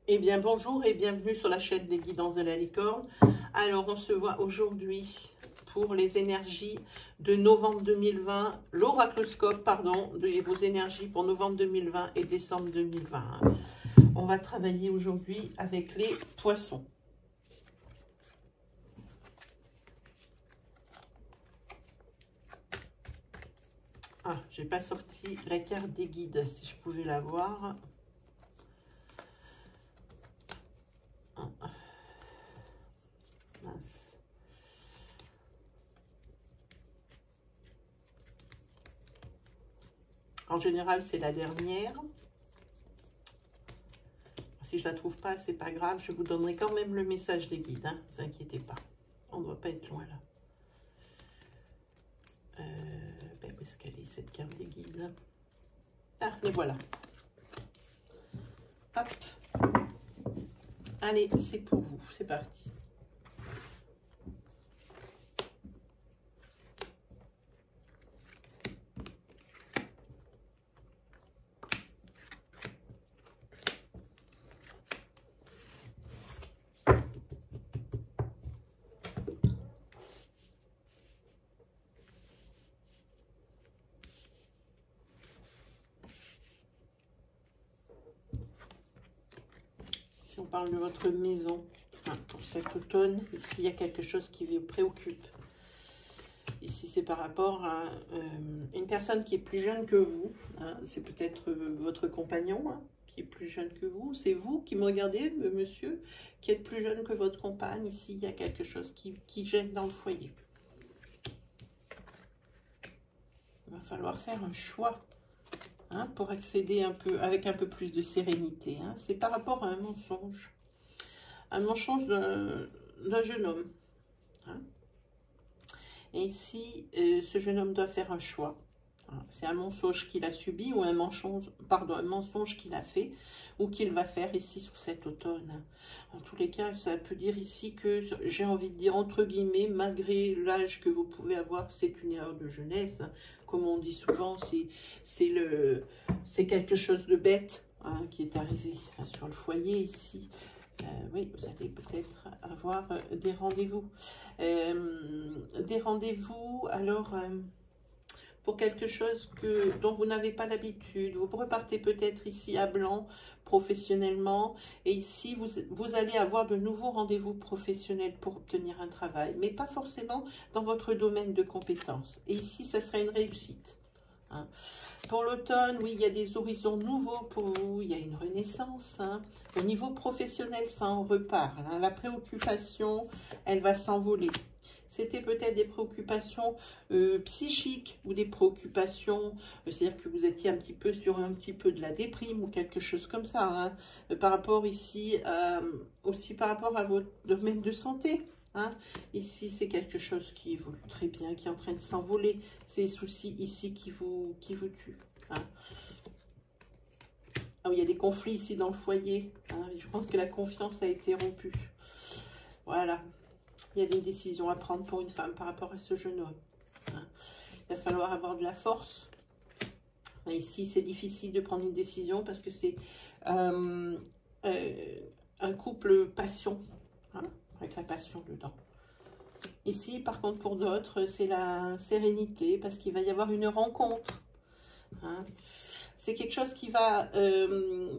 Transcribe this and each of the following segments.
Eh bien, bonjour et bienvenue sur la chaîne des guidances de la licorne. Alors, on se voit aujourd'hui pour les énergies de novembre 2020, l'oracloscope, pardon, et vos énergies pour novembre 2020 et décembre 2020. On va travailler aujourd'hui avec les poissons. Ah, j'ai pas sorti la carte des guides, si je pouvais la voir. Mince. En général, c'est la dernière. Si je la trouve pas, c'est pas grave. Je vous donnerai quand même le message des guides. Hein, vous inquiétez pas. On ne doit pas être loin là. Où est-ce qu'elle est, cette carte des guides? Ah, les voilà. Hop. Allez, c'est pour vous. C'est parti. Si on parle de votre maison, pour cet automne, ici, il y a quelque chose qui vous préoccupe. Ici, c'est par rapport à une personne qui est plus jeune que vous. Hein, c'est peut-être votre compagnon qui est plus jeune que vous. C'est vous qui me regardez, monsieur, qui êtes plus jeune que votre compagne. Ici, il y a quelque chose qui gêne dans le foyer. Il va falloir faire un choix. Hein, pour accéder un peu, avec un peu plus de sérénité. Hein. C'est par rapport à un mensonge d'un jeune homme. Hein. Et ici, ce jeune homme doit faire un choix. Hein. C'est un mensonge qu'il a subi ou un mensonge qu'il a fait ou qu'il va faire ici sous cet automne. En tous les cas, ça peut dire ici que, j'ai envie de dire entre guillemets, malgré l'âge que vous pouvez avoir, c'est une erreur de jeunesse. Hein. Comme on dit souvent, c'est quelque chose de bête hein, qui est arrivé hein, sur le foyer ici. Oui, vous allez peut-être avoir des rendez-vous. Alors, pour quelque chose dont vous n'avez pas l'habitude. Vous repartez peut-être ici à blanc professionnellement. Et ici, vous allez avoir de nouveaux rendez-vous professionnels pour obtenir un travail. Mais pas forcément dans votre domaine de compétences. Et ici, ça sera une réussite. Hein. Pour l'automne, oui, il y a des horizons nouveaux pour vous, il y a une renaissance. Hein. Au niveau professionnel, ça en repart. Hein. La préoccupation, elle va s'envoler. C'était peut-être des préoccupations psychiques ou des préoccupations, c'est-à-dire que vous étiez un petit peu sur un petit peu de la déprime ou quelque chose comme ça. Hein. Par rapport ici, aussi par rapport à votre domaine de santé. Hein. Ici, c'est quelque chose qui évolue très bien, qui est en train de s'envoler. C'est les soucis ici qui vous tuent. Hein. Ah oui, il y a des conflits ici dans le foyer. Hein. Je pense que la confiance a été rompue. Voilà. Il y a des décisions à prendre pour une femme par rapport à ce jeune homme. Hein. Il va falloir avoir de la force. Ici, c'est difficile de prendre une décision parce que c'est un couple passion. Hein, avec la passion dedans. Ici, par contre, pour d'autres, c'est la sérénité parce qu'il va y avoir une rencontre. Hein. C'est quelque chose qui va...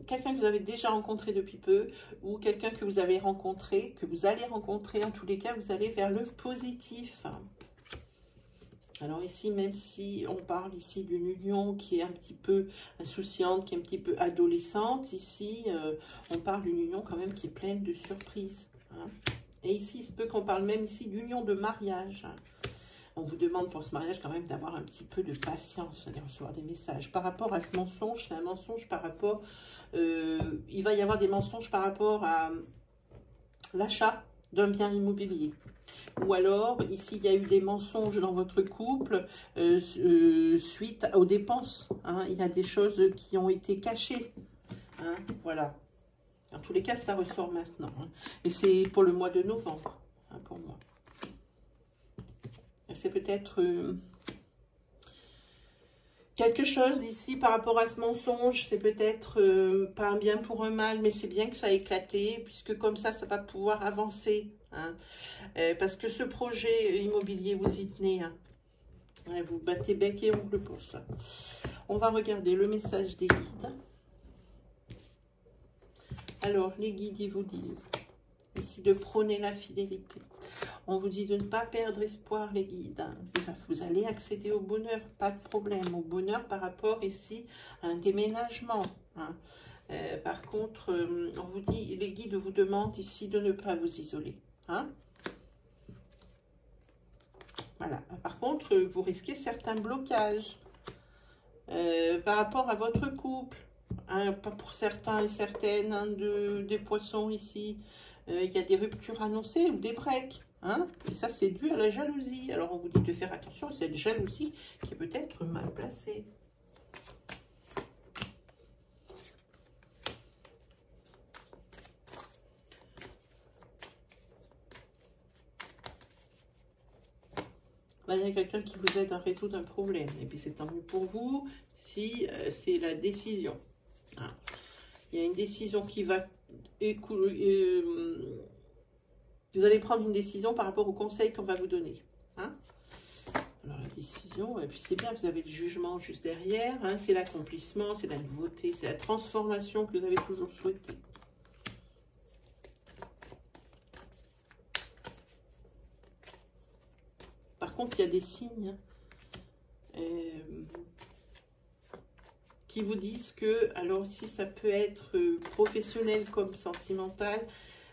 quelqu'un que vous avez déjà rencontré depuis peu ou quelqu'un que vous avez rencontré, que vous allez rencontrer. En tous les cas, vous allez vers le positif. Alors ici, même si on parle ici d'une union qui est un petit peu insouciante, qui est un petit peu adolescente, ici, on parle d'une union quand même qui est pleine de surprises. Hein. Et ici, il se peut qu'on parle même ici d'union de mariage. On vous demande pour ce mariage quand même d'avoir un petit peu de patience. Vous allez recevoir des messages. Par rapport à ce mensonge, c'est un mensonge par rapport... il va y avoir des mensonges par rapport à l'achat d'un bien immobilier. Ou alors, ici, il y a eu des mensonges dans votre couple suite aux dépenses. Hein. Il y a des choses qui ont été cachées. Hein. Voilà. En tous les cas, ça ressort maintenant. Hein. Et c'est pour le mois de novembre, hein, pour moi. C'est peut-être Quelque chose ici par rapport à ce mensonge, c'est peut-être pas un bien pour un mal, mais c'est bien que ça a éclaté, puisque comme ça va pouvoir avancer. Hein. Parce que ce projet immobilier, vous y tenez. Hein. Ouais, vous battez bec et ongle pour ça. On va regarder le message des guides. Alors, les guides, ils vous disent ici de prôner la fidélité. On vous dit de ne pas perdre espoir, les guides. Vous allez accéder au bonheur, pas de problème. Au bonheur par rapport ici à un déménagement. Hein. Par contre, on vous dit, les guides vous demandent ici de ne pas vous isoler. Hein. Voilà. Par contre, vous risquez certains blocages par rapport à votre couple. Hein, pas pour certains et certaines hein, des poissons ici. Il y a des ruptures annoncées ou des breaks. Hein, et ça, c'est dû à la jalousie. Alors, on vous dit de faire attention à cette jalousie qui est peut-être mal placée. Là, il y a quelqu'un qui vous aide à résoudre un problème. Et puis, c'est tant mieux pour vous si c'est la décision. Hein. Il y a une décision qui va écouler. Vous allez prendre une décision par rapport au conseil qu'on va vous donner. Hein. Alors, la décision, et puis c'est bien, vous avez le jugement juste derrière. Hein, c'est l'accomplissement, c'est la nouveauté, c'est la transformation que vous avez toujours souhaité. Par contre, il y a des signes qui vous disent que, alors ici, ça peut être professionnel comme sentimental.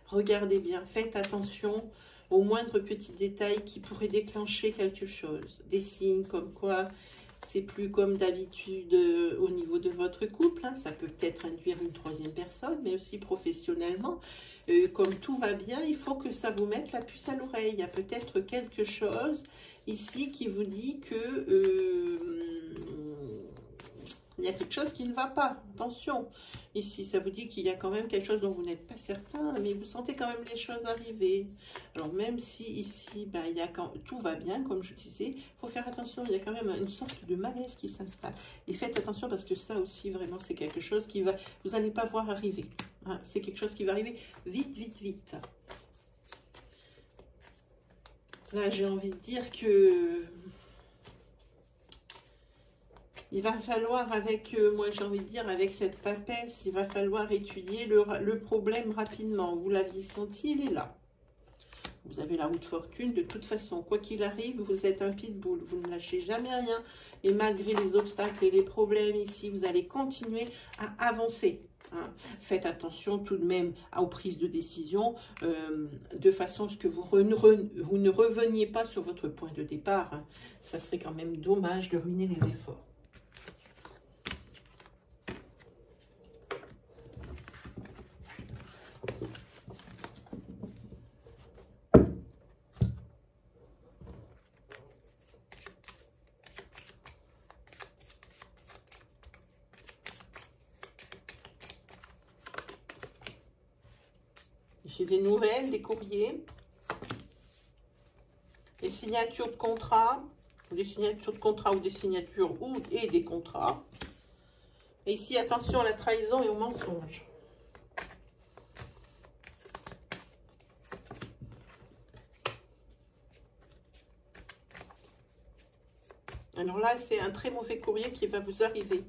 Regardez bien, faites attention aux moindres petits détails qui pourraient déclencher quelque chose. Des signes comme quoi c'est plus comme d'habitude au niveau de votre couple. Hein. Ça peut peut-être induire une troisième personne, mais aussi professionnellement. Comme tout va bien, il faut que ça vous mette la puce à l'oreille. Il y a peut-être quelque chose ici qui vous dit que il y a quelque chose qui ne va pas. Attention, ici, ça vous dit qu'il y a quand même quelque chose dont vous n'êtes pas certain, mais vous sentez quand même les choses arriver. Alors, même si ici, ben, tout va bien, comme je disais, il faut faire attention, il y a quand même une sorte de malaise qui s'installe. Et faites attention parce que ça aussi, vraiment, c'est quelque chose qui va... Vous n'allez pas voir arriver. Hein, c'est quelque chose qui va arriver vite, vite, vite. Là, j'ai envie de dire que... Il va falloir avec, moi j'ai envie de dire, avec cette papesse, il va falloir étudier le problème rapidement. Vous l'aviez senti, il est là. Vous avez la roue de fortune, de toute façon, quoi qu'il arrive, vous êtes un pitbull. Vous ne lâchez jamais rien. Et malgré les obstacles et les problèmes ici, vous allez continuer à avancer. Hein. Faites attention tout de même aux prises de décision, de façon à ce que vous ne reveniez pas sur votre point de départ. Hein. Ça serait quand même dommage de ruiner les efforts. J'ai des nouvelles, des courriers, des signatures de contrats, des signatures de contrats ou des signatures et des contrats. Et ici, attention à la trahison et au mensonge. Alors là, c'est un très mauvais courrier qui va vous arriver.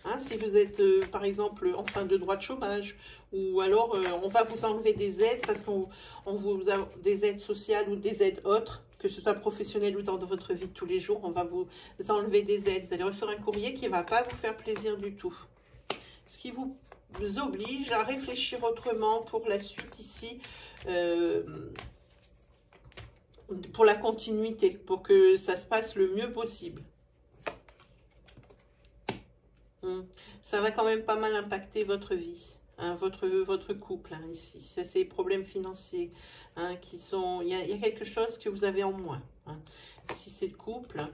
Hein, si vous êtes, par exemple, en fin de droit de chômage, ou alors on va vous enlever des aides parce qu'on vous a des aides sociales ou des aides autres, que ce soit professionnel ou dans votre vie de tous les jours, on va vous enlever des aides. Vous allez recevoir un courrier qui ne va pas vous faire plaisir du tout. Ce qui vous oblige à réfléchir autrement pour la suite ici, pour la continuité, pour que ça se passe le mieux possible. Ça va quand même pas mal impacter votre vie, hein, votre couple, hein, ici. Ça, c'est les problèmes financiers hein, qui sont... Il y a quelque chose que vous avez en moins. Hein. Ici, c'est le couple.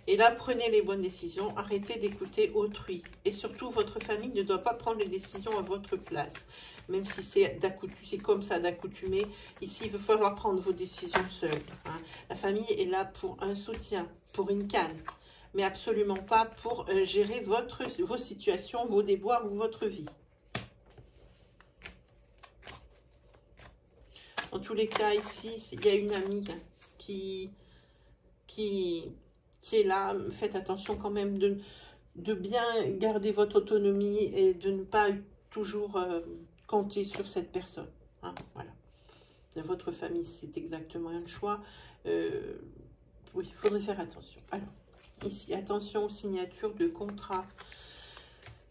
Et là, prenez les bonnes décisions. Arrêtez d'écouter autrui. Et surtout, votre famille ne doit pas prendre les décisions à votre place. Même si c'est comme ça d'accoutumer. Ici, il va falloir prendre vos décisions seules. Hein. La famille est là pour un soutien, pour une canne. mais absolument pas pour gérer vos situations, vos déboires ou votre vie. En tous les cas, ici, il y a une amie qui est là. Faites attention quand même de bien garder votre autonomie et de ne pas toujours compter sur cette personne. Hein, voilà. De votre famille, c'est exactement un choix. Oui, il faudrait faire attention. Alors, ici, attention aux signatures de contrat.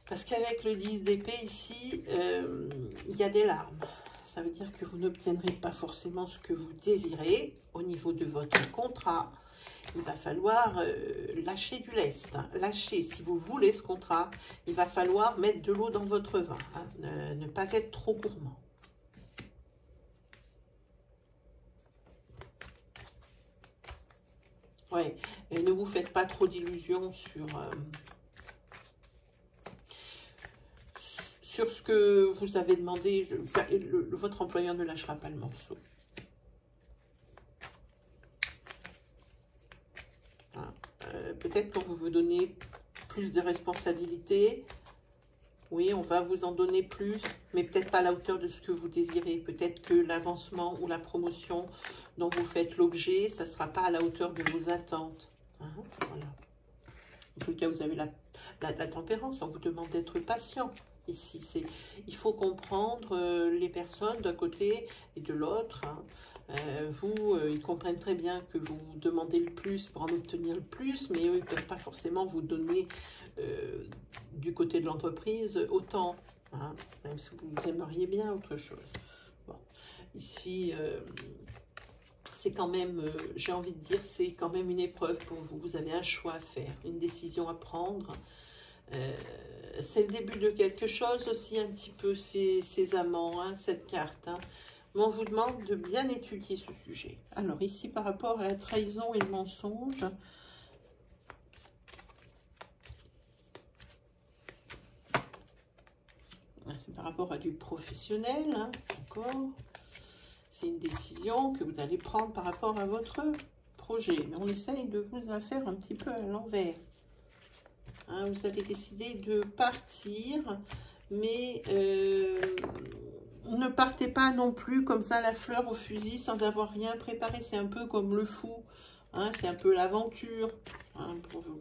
Parce qu'avec le 10 d'épée, ici, il y a des larmes. Ça veut dire que vous n'obtiendrez pas forcément ce que vous désirez au niveau de votre contrat. Il va falloir lâcher du lest. Hein. Lâcher, si vous voulez ce contrat, il va falloir mettre de l'eau dans votre vin. Hein. Ne pas être trop gourmand. Ouais, et ne vous faites pas trop d'illusions sur ce que vous avez demandé. Votre employeur ne lâchera pas le morceau. Hein. Peut-être pour vous donner plus de responsabilités. Oui, on va vous en donner plus, mais peut-être pas à la hauteur de ce que vous désirez. Peut-être que l'avancement ou la promotion dont vous faites l'objet, ça ne sera pas à la hauteur de vos attentes. Hein, voilà. En tout cas, vous avez la tempérance. On vous demande d'être patient. Ici, il faut comprendre les personnes d'un côté et de l'autre. Hein. Ils comprennent très bien que vous demandez le plus pour en obtenir le plus, mais eux, ils ne peuvent pas forcément vous donner du côté de l'entreprise autant, hein, même si vous aimeriez bien autre chose. Bon, ici, c'est quand même, j'ai envie de dire, c'est quand même une épreuve pour vous. Vous avez un choix à faire, une décision à prendre. C'est le début de quelque chose aussi, un petit peu, ces amants, hein, cette carte. Hein. Mais on vous demande de bien étudier ce sujet. Alors ici, par rapport à la trahison et le mensonge, c'est par rapport à du professionnel, hein, encore. C'est une décision que vous allez prendre par rapport à votre projet. Mais on essaye de vous la faire un petit peu à l'envers. Hein, vous allez décider de partir, mais ne partez pas non plus comme ça la fleur au fusil sans avoir rien préparé. C'est un peu comme le fou. Hein, c'est un peu l'aventure, hein, pour vous.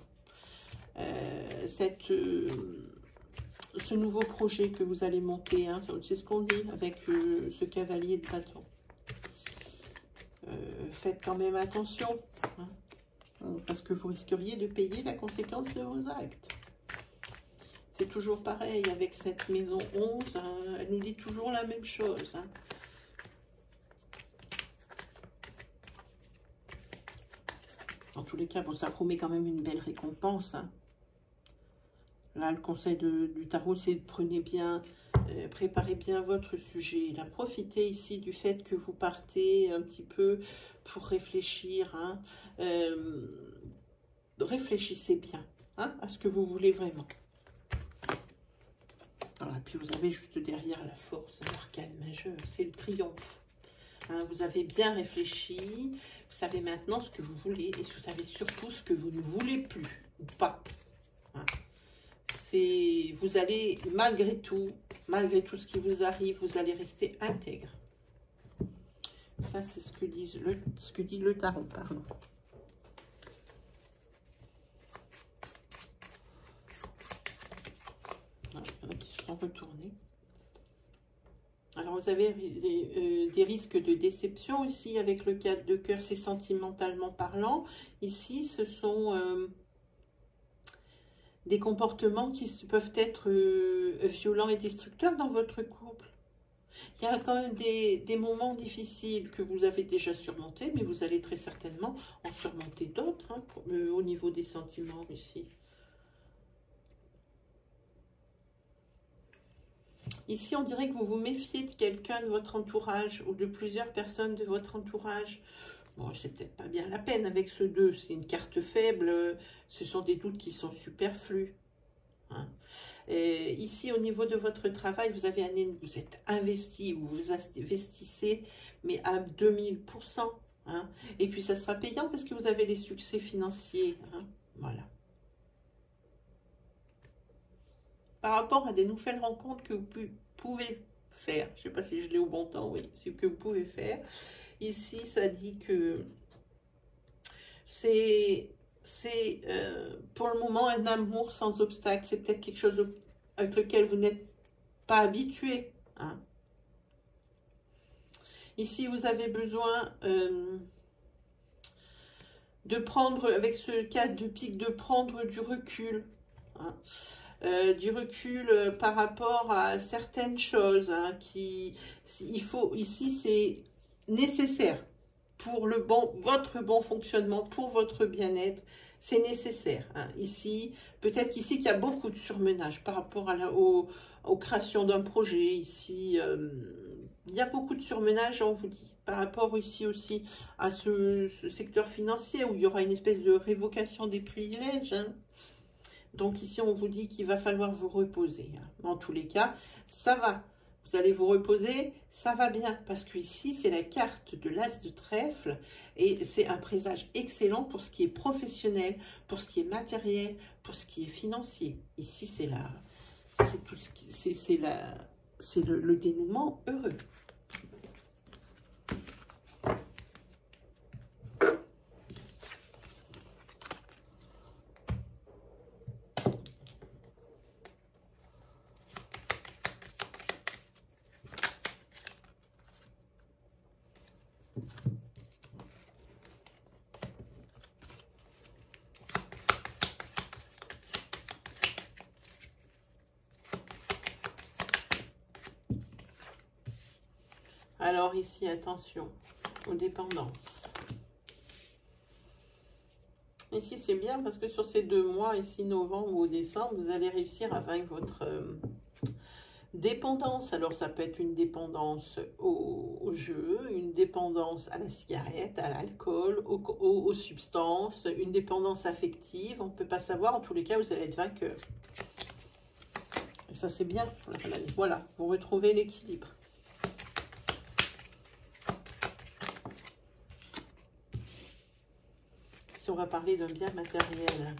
Ce nouveau projet que vous allez monter, hein, c'est ce qu'on dit avec ce cavalier de bâton. Faites quand même attention, hein, parce que vous risqueriez de payer la conséquence de vos actes. C'est toujours pareil avec cette maison 11, hein, elle nous dit toujours la même chose. Hein. En tous les cas, bon, ça promet quand même une belle récompense. Hein. Là, le conseil du tarot, c'est de préparez bien votre sujet. Là, profitez ici du fait que vous partez un petit peu pour réfléchir. Hein. Réfléchissez bien, hein, à ce que vous voulez vraiment. Voilà, puis vous avez juste derrière la force, l'arcane majeur, c'est le triomphe. Hein, vous avez bien réfléchi, vous savez maintenant ce que vous voulez et vous savez surtout ce que vous ne voulez plus ou pas. Hein. Vous allez, malgré tout ce qui vous arrive, vous allez rester intègre. Ça, c'est ce que dit le tarot, pardon. Il y en a qui se sont retournés. Alors, vous avez des risques de déception ici avec le 4 de cœur, c'est sentimentalement parlant. Ici, ce sont des comportements qui peuvent être violents et destructeurs dans votre couple. Il y a quand même des moments difficiles que vous avez déjà surmontés, mais vous allez très certainement en surmonter d'autres, hein, au niveau des sentiments ici. Ici, on dirait que vous vous méfiez de quelqu'un de votre entourage ou de plusieurs personnes de votre entourage. Bon, c'est peut-être pas bien la peine avec ce 2. C'est une carte faible. Ce sont des doutes qui sont superflus. Hein. Ici, au niveau de votre travail, vous êtes investi, vous vous investissez, mais à 2000%. Hein. Et puis, ça sera payant parce que vous avez les succès financiers. Hein. Voilà. par rapport à des nouvelles rencontres que vous pouvez faire. Je ne sais pas si je l'ai au bon temps, oui, c'est que vous pouvez faire. Ici, ça dit que c'est pour le moment un amour sans obstacle. C'est peut-être quelque chose avec lequel vous n'êtes pas habitué. Hein. Ici, vous avez besoin de prendre, avec ce 4 de pique, de prendre du recul. Hein. Du recul par rapport à certaines choses. Hein, il faut, ici, c'est nécessaire pour votre bon fonctionnement, pour votre bien-être. C'est nécessaire. Hein. Ici, peut-être qu'ici, qu'il y a beaucoup de surmenage par rapport aux créations d'un projet. Ici, il y a beaucoup de surmenage, on vous dit, par rapport ici aussi à ce secteur financier où il y aura une espèce de révocation des privilèges. Hein. Donc ici, on vous dit qu'il va falloir vous reposer. Hein. Dans tous les cas, ça va. Vous allez vous reposer, ça va bien. Parce que ici, c'est la carte de l'As de trèfle. Et c'est un présage excellent pour ce qui est professionnel, pour ce qui est matériel, pour ce qui est financier. Ici, c'est tout ce qui, c'est le dénouement heureux. Alors ici, attention aux dépendances. Ici, c'est bien parce que sur ces 2 mois, ici, novembre ou décembre, vous allez réussir à vaincre votre dépendance. Alors, ça peut être une dépendance au jeu, une dépendance à la cigarette, à l'alcool, aux substances, une dépendance affective. On ne peut pas savoir. En tous les cas, vous allez être vainqueur. Et ça, c'est bien. Voilà, vous retrouvez l'équilibre. On va parler d'un bien matériel.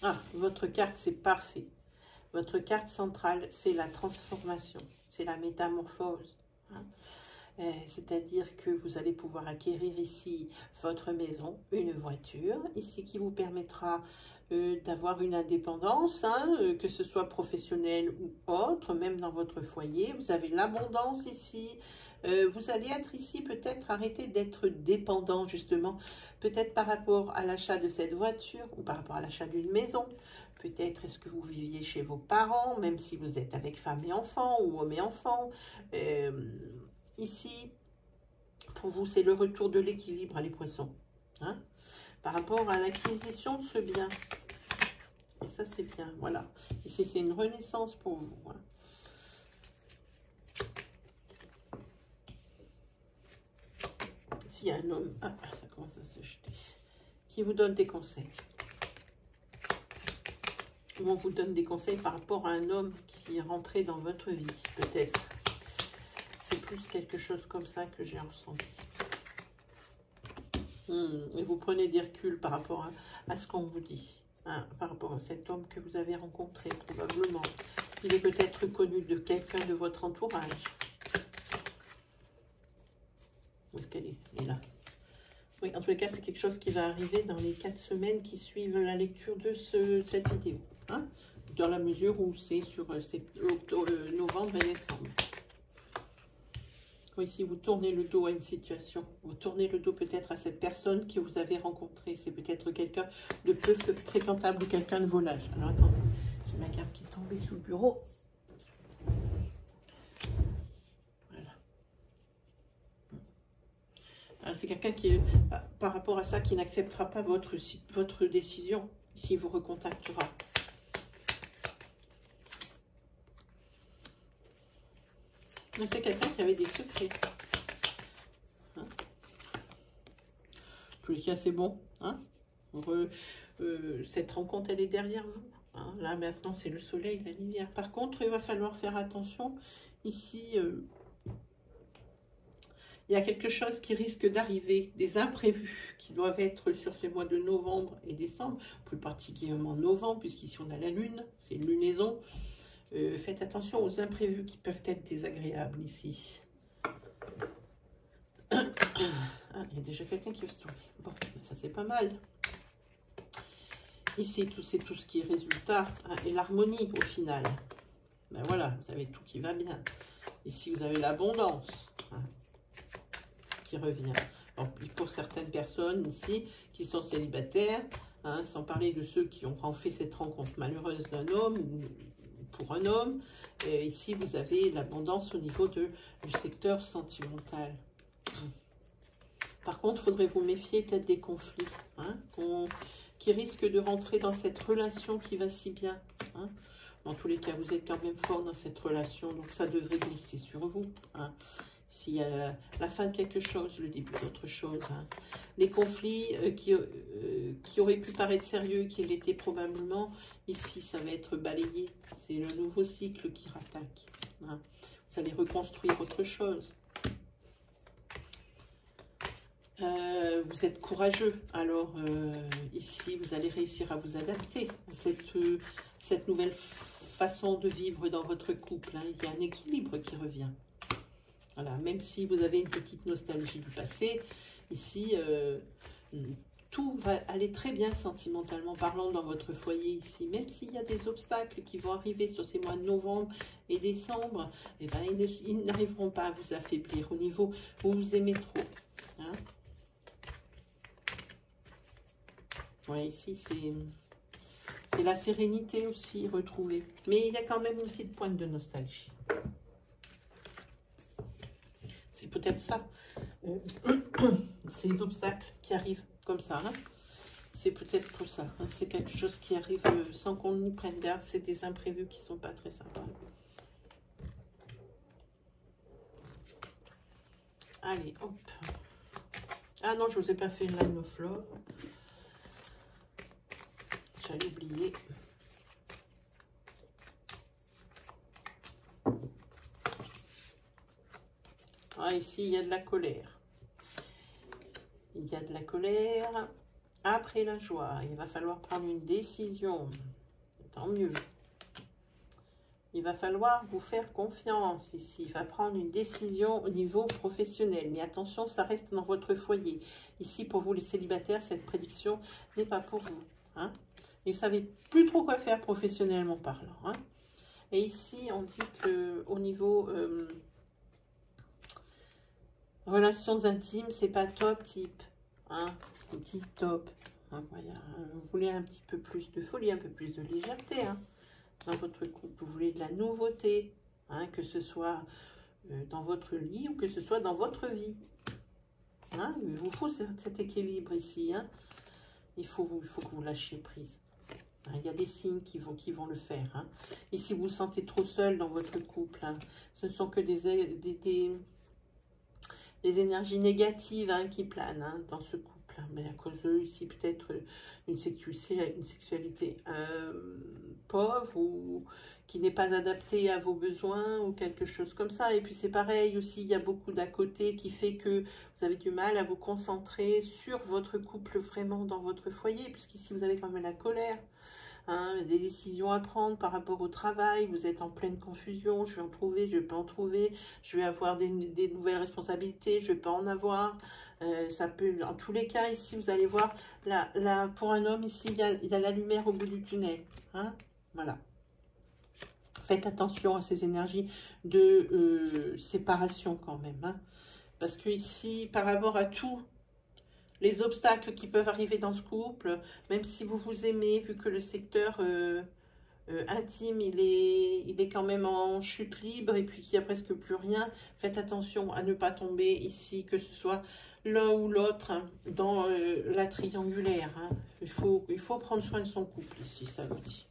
Ah, votre carte, c'est parfait. Votre carte centrale, c'est la transformation, c'est la métamorphose. Hein. C'est-à-dire que vous allez pouvoir acquérir ici votre maison, une voiture, ici qui vous permettra d'avoir une indépendance, hein, que ce soit professionnelle ou autre, même dans votre foyer. Vous avez l'abondance ici. Vous allez être ici peut-être arrêter d'être dépendant justement, peut-être par rapport à l'achat de cette voiture ou par rapport à l'achat d'une maison. Peut-être est-ce que vous viviez chez vos parents, même si vous êtes avec femme et enfant ou homme et enfant. Ici, pour vous, c'est le retour de l'équilibre, les poissons. Hein, par rapport à l'acquisition de ce bien. Et ça, c'est bien. Voilà. Ici, c'est une renaissance pour vous. Hein. Ici, il y a un homme. Ah, ça commence à se jeter. Qui vous donne des conseils. On vous donne des conseils par rapport à un homme qui est rentré dans votre vie, peut-être. C'est plus quelque chose comme ça que j'ai ressenti. Et vous prenez des reculs par rapport à ce qu'on vous dit. Hein, par rapport à cet homme que vous avez rencontré, probablement. Il est peut-être connu de quelqu'un de votre entourage. Où est-ce qu'elle est? Elle est là. Oui, en tous les cas, c'est quelque chose qui va arriver dans les 4 semaines qui suivent la lecture de cette vidéo. Hein, dans la mesure où c'est sur novembre et décembre. Ici, vous tournez le dos à une situation. Vous tournez le dos peut-être à cette personne que vous avez rencontrée. C'est peut-être quelqu'un de peu fréquentable ou quelqu'un de vos âges. Alors, attendez. J'ai ma carte qui est tombée sous le bureau. Voilà. Alors, c'est quelqu'un qui, par rapport à ça, qui n'acceptera pas votre décision. Ici, il vous recontactera. C'est quelqu'un qui avait des secrets. Hein, en tous les cas, c'est bon. Hein, cette rencontre, elle est derrière vous. Hein, là, maintenant, c'est le soleil, la lumière. Par contre, il va falloir faire attention. Ici, il y a quelque chose qui risque d'arriver, des imprévus qui doivent être sur ces mois de novembre et décembre, plus particulièrement novembre, puisqu'ici on a la lune, c'est une lunaison. Faites attention aux imprévus qui peuvent être désagréables ici. Ah, il y a déjà quelqu'un qui veut se tourner. Bon, ça c'est pas mal. Ici, c'est tout ce qui est résultat, hein, et l'harmonie au final. Ben voilà, vous avez tout qui va bien. Ici, vous avez l'abondance, hein, qui revient. Alors, pour certaines personnes ici qui sont célibataires, hein, sans parler de ceux qui ont fait cette rencontre malheureuse d'un homme ou pour un homme, ici vous avez l'abondance au niveau du secteur sentimental. Par contre, il faudrait vous méfier peut-être des conflits, hein, qui risquent de rentrer dans cette relation qui va si bien. Hein. Dans tous les cas, vous êtes quand même fort dans cette relation, donc ça devrait glisser sur vous. Hein. S'il y a la fin de quelque chose, le début d'autre chose. Hein. Les conflits qui auraient pu paraître sérieux, qui l'étaient probablement, ici, ça va être balayé. C'est le nouveau cycle qui rattaque. Hein. Vous allez reconstruire autre chose. Vous êtes courageux. Alors, ici, vous allez réussir à vous adapter à cette nouvelle façon de vivre dans votre couple. Hein. Il y a un équilibre qui revient. Voilà, même si vous avez une petite nostalgie du passé, ici, tout va aller très bien sentimentalement parlant dans votre foyer ici. Même s'il y a des obstacles qui vont arriver sur ces mois de novembre et décembre, eh ben, ils n'arriveront pas à vous affaiblir au niveau où vous aimez trop. Hein. Ouais, ici, c'est la sérénité aussi retrouvée. Mais il y a quand même une petite pointe de nostalgie. C'est peut-être ça. Ces obstacles qui arrivent comme ça. Hein. C'est peut-être pour ça. Hein. C'est quelque chose qui arrive sans qu'on y prenne garde. C'est des imprévus qui ne sont pas très sympas. Allez, hop. Ah non, je ne vous ai pas fait une line of love. J'allais oublier. Ah, ici, il y a de la colère. Il y a de la colère. Après la joie, il va falloir prendre une décision. Tant mieux. Il va falloir vous faire confiance ici. Il va prendre une décision au niveau professionnel. Mais attention, ça reste dans votre foyer. Ici, pour vous les célibataires, cette prédiction n'est pas pour vous. Hein. Et vous ne savez plus trop quoi faire professionnellement parlant. Hein. Et ici, on dit qu'au niveau relations intimes, c'est pas top type. Hein. On dit top. Hein, voilà. Vous voulez un petit peu plus de folie, un peu plus de légèreté. Hein. Dans votre couple, vous voulez de la nouveauté, hein, que ce soit dans votre lit ou que ce soit dans votre vie. Hein, il vous faut cet équilibre ici. Hein. Il faut que vous lâchiez prise. Hein, il y a des signes qui vont le faire. Hein. Et si vous vous sentez trop seul dans votre couple, hein, ce ne sont que des énergies négatives, hein, qui planent, hein, dans ce couple. Mais à cause d'eux, ici, peut-être une sexualité pauvre ou qui n'est pas adaptée à vos besoins ou quelque chose comme ça. Et puis c'est pareil aussi, il y a beaucoup d'à côté qui fait que vous avez du mal à vous concentrer sur votre couple vraiment dans votre foyer, puisqu'ici vous avez quand même la colère. Hein, des décisions à prendre par rapport au travail, vous êtes en pleine confusion, je vais en trouver, je ne vais pas en trouver, je vais avoir des nouvelles responsabilités, je ne vais pas en avoir. Ça peut, en tous les cas, ici, vous allez voir, pour un homme, ici, il y a la lumière au bout du tunnel. Hein, voilà. Faites attention à ces énergies de séparation quand même. Hein, parce que ici, par rapport à tout, les obstacles qui peuvent arriver dans ce couple, même si vous vous aimez, vu que le secteur intime, il est quand même en chute libre et puis qu'il n'y a presque plus rien, faites attention à ne pas tomber ici, que ce soit l'un ou l'autre, hein, dans la triangulaire. Hein. Il faut prendre soin de son couple ici, ça vous dit.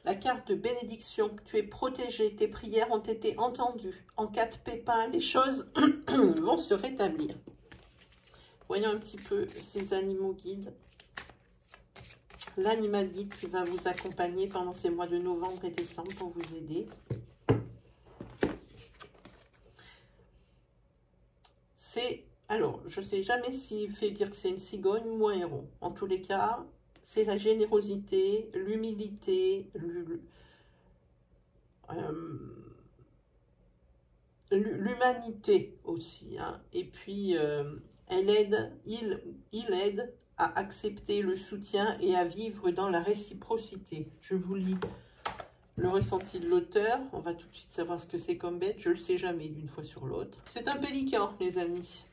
la carte de bénédiction. Tu es protégé, tes prières ont été entendues. En cas de pépin, les choses vont se rétablir. Voyons un petit peu ces animaux guides. L'animal guide qui va vous accompagner pendant ces mois de novembre et décembre pour vous aider. C'est, alors, je ne sais jamais s'il fait dire que c'est une cigogne ou un héron. En tous les cas, c'est la générosité, l'humilité, l'humanité aussi. Hein. Et puis, elle aide, il aide à accepter le soutien et à vivre dans la réciprocité. Je vous lis le ressenti de l'auteur. On va tout de suite savoir ce que c'est comme bête. Je ne le sais jamais d'une fois sur l'autre. C'est un pélican, les amis.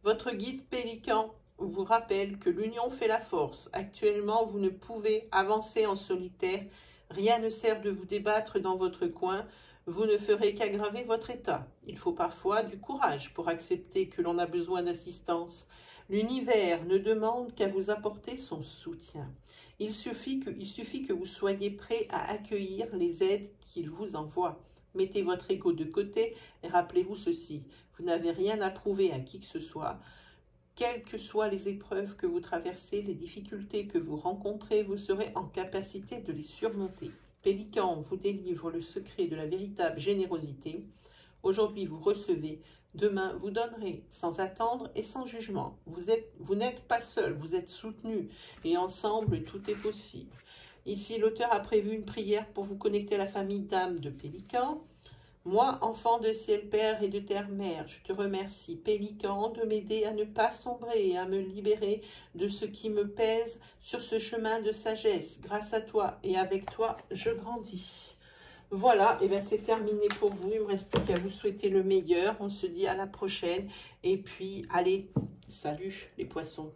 Votre guide pélican vous rappelle que l'union fait la force. Actuellement, vous ne pouvez avancer en solitaire. Rien ne sert de vous débattre dans votre coin. Vous ne ferez qu'aggraver votre état. Il faut parfois du courage pour accepter que l'on a besoin d'assistance. L'univers ne demande qu'à vous apporter son soutien. Il suffit que vous soyez prêt à accueillir les aides qu'il vous envoie. Mettez votre ego de côté et rappelez-vous ceci. Vous n'avez rien à prouver à qui que ce soit. Quelles que soient les épreuves que vous traversez, les difficultés que vous rencontrez, vous serez en capacité de les surmonter. Pélican vous délivre le secret de la véritable générosité. Aujourd'hui, vous recevez. Demain, vous donnerez sans attendre et sans jugement. Vous n'êtes pas seul, vous êtes soutenu. Et ensemble, tout est possible. Ici, l'auteur a prévu une prière pour vous connecter à la famille d'âme de Pélican. Moi, enfant de ciel père et de terre mère, je te remercie, Pélican, de m'aider à ne pas sombrer et à me libérer de ce qui me pèse sur ce chemin de sagesse. Grâce à toi et avec toi, je grandis. Voilà, et bien c'est terminé pour vous. Il ne me reste plus qu'à vous souhaiter le meilleur. On se dit à la prochaine. Et puis, allez, salut les poissons.